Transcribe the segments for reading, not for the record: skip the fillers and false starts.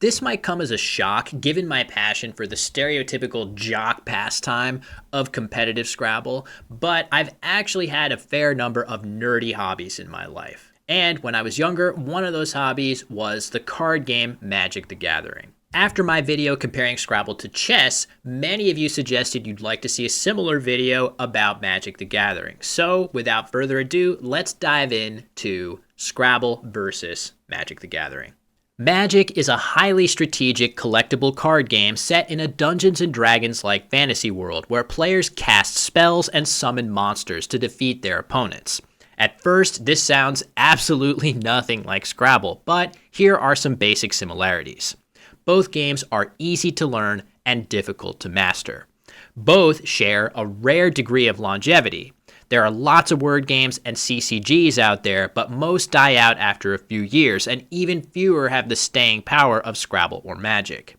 This might come as a shock given my passion for the stereotypical jock pastime of competitive Scrabble, but I've actually had a fair number of nerdy hobbies in my life. And when I was younger, one of those hobbies was the card game Magic the Gathering. After my video comparing Scrabble to chess, many of you suggested you'd like to see a similar video about Magic the Gathering. So without further ado, let's dive into Scrabble versus Magic the Gathering. Magic is a highly strategic collectible card game set in a Dungeons & Dragons-like fantasy world where players cast spells and summon monsters to defeat their opponents. At first, this sounds absolutely nothing like Scrabble, but here are some basic similarities. Both games are easy to learn and difficult to master. Both share a rare degree of longevity. There are lots of word games and CCGs out there, but most die out after a few years, and even fewer have the staying power of Scrabble or Magic.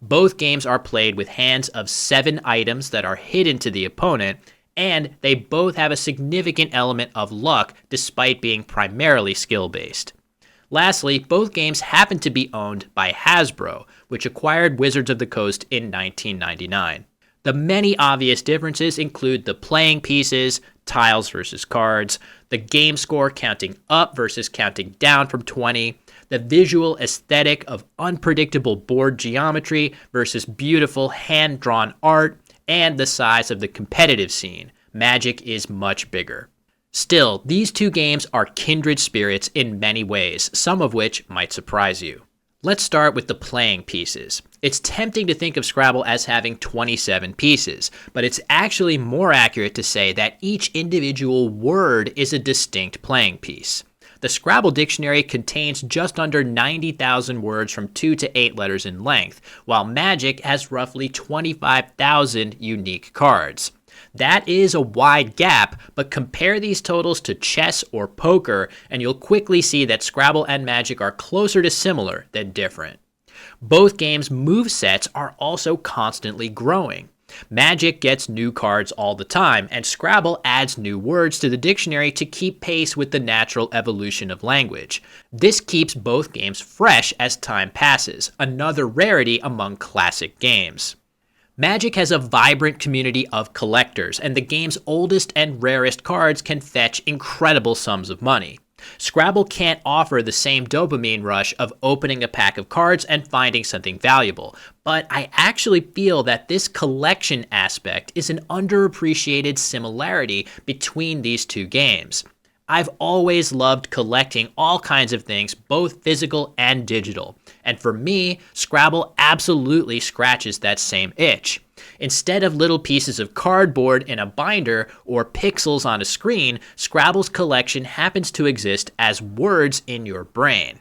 Both games are played with hands of 7 items that are hidden to the opponent, and they both have a significant element of luck despite being primarily skill-based. Lastly, both games happen to be owned by Hasbro, which acquired Wizards of the Coast in 1999. The many obvious differences include the playing pieces, tiles versus cards, the game score counting up versus counting down from 20, the visual aesthetic of unpredictable board geometry versus beautiful hand-drawn art, and the size of the competitive scene. Magic is much bigger. Still, these two games are kindred spirits in many ways, some of which might surprise you. Let's start with the playing pieces. It's tempting to think of Scrabble as having 27 pieces, but it's actually more accurate to say that each individual word is a distinct playing piece. The Scrabble dictionary contains just under 90,000 words from 2 to 8 letters in length, while Magic has roughly 25,000 unique cards. That is a wide gap, but compare these totals to chess or poker, and you'll quickly see that Scrabble and Magic are closer to similar than different. Both games' movesets are also constantly growing. Magic gets new cards all the time, and Scrabble adds new words to the dictionary to keep pace with the natural evolution of language. This keeps both games fresh as time passes, another rarity among classic games. Magic has a vibrant community of collectors, and the game's oldest and rarest cards can fetch incredible sums of money. Scrabble can't offer the same dopamine rush of opening a pack of cards and finding something valuable, but I actually feel that this collection aspect is an underappreciated similarity between these two games. I've always loved collecting all kinds of things, both physical and digital. And for me, Scrabble absolutely scratches that same itch. Instead of little pieces of cardboard in a binder or pixels on a screen, Scrabble's collection happens to exist as words in your brain.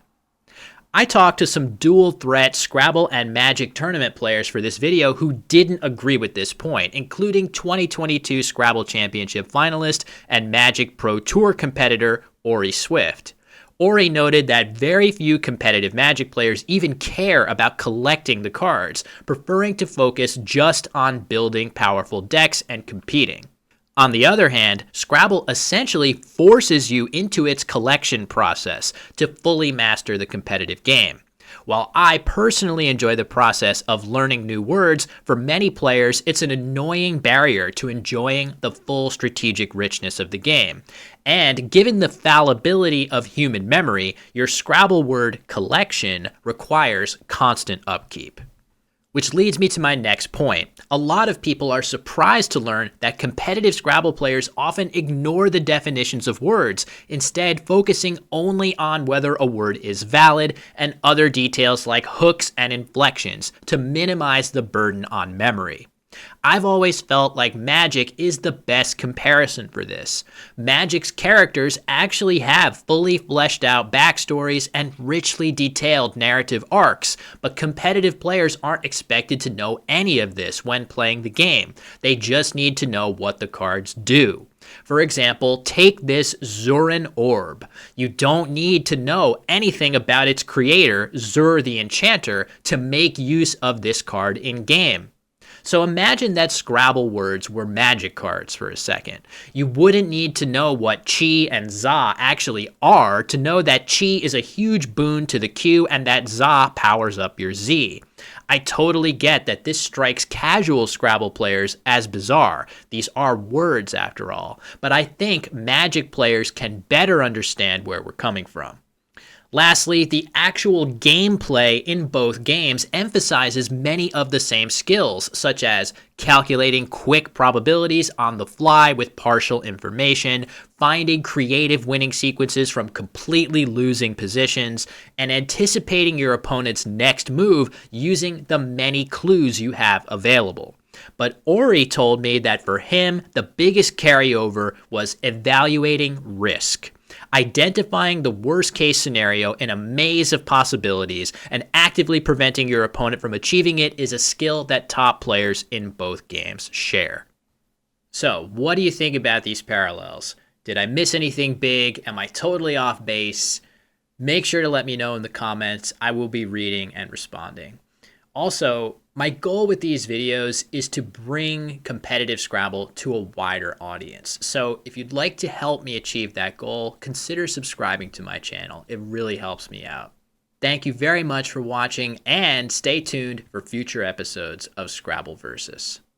I talked to some dual-threat Scrabble and Magic tournament players for this video who didn't agree with this point, including 2022 Scrabble Championship finalist and Magic Pro Tour competitor Orry Swift. Orry noted that very few competitive Magic players even care about collecting the cards, preferring to focus just on building powerful decks and competing. On the other hand, Scrabble essentially forces you into its collection process to fully master the competitive game. While I personally enjoy the process of learning new words, for many players it's an annoying barrier to enjoying the full strategic richness of the game. And given the fallibility of human memory, your Scrabble word collection requires constant upkeep. Which leads me to my next point. A lot of people are surprised to learn that competitive Scrabble players often ignore the definitions of words, instead focusing only on whether a word is valid and other details like hooks and inflections to minimize the burden on memory. I've always felt like Magic is the best comparison for this. Magic's characters actually have fully fleshed out backstories and richly detailed narrative arcs, but competitive players aren't expected to know any of this when playing the game. They just need to know what the cards do. For example, take this Zurin Orb. You don't need to know anything about its creator, Zur the Enchanter, to make use of this card in-game. So imagine that Scrabble words were magic cards for a second. You wouldn't need to know what chi and za actually are to know that chi is a huge boon to the q and that za powers up your z. I totally get that this strikes casual Scrabble players as bizarre. These are words after all. But I think Magic players can better understand where we're coming from. Lastly, the actual gameplay in both games emphasizes many of the same skills, such as calculating quick probabilities on the fly with partial information, finding creative winning sequences from completely losing positions, and anticipating your opponent's next move using the many clues you have available. But Orry told me that for him, the biggest carryover was evaluating risk. Identifying the worst case scenario in a maze of possibilities and actively preventing your opponent from achieving it is a skill that top players in both games share. So, what do you think about these parallels? Did I miss anything big? Am I totally off base? Make sure to let me know in the comments. I will be reading and responding. Also, my goal with these videos is to bring competitive Scrabble to a wider audience. So if you'd like to help me achieve that goal, consider subscribing to my channel. It really helps me out. Thank you very much for watching and stay tuned for future episodes of Scrabble Versus.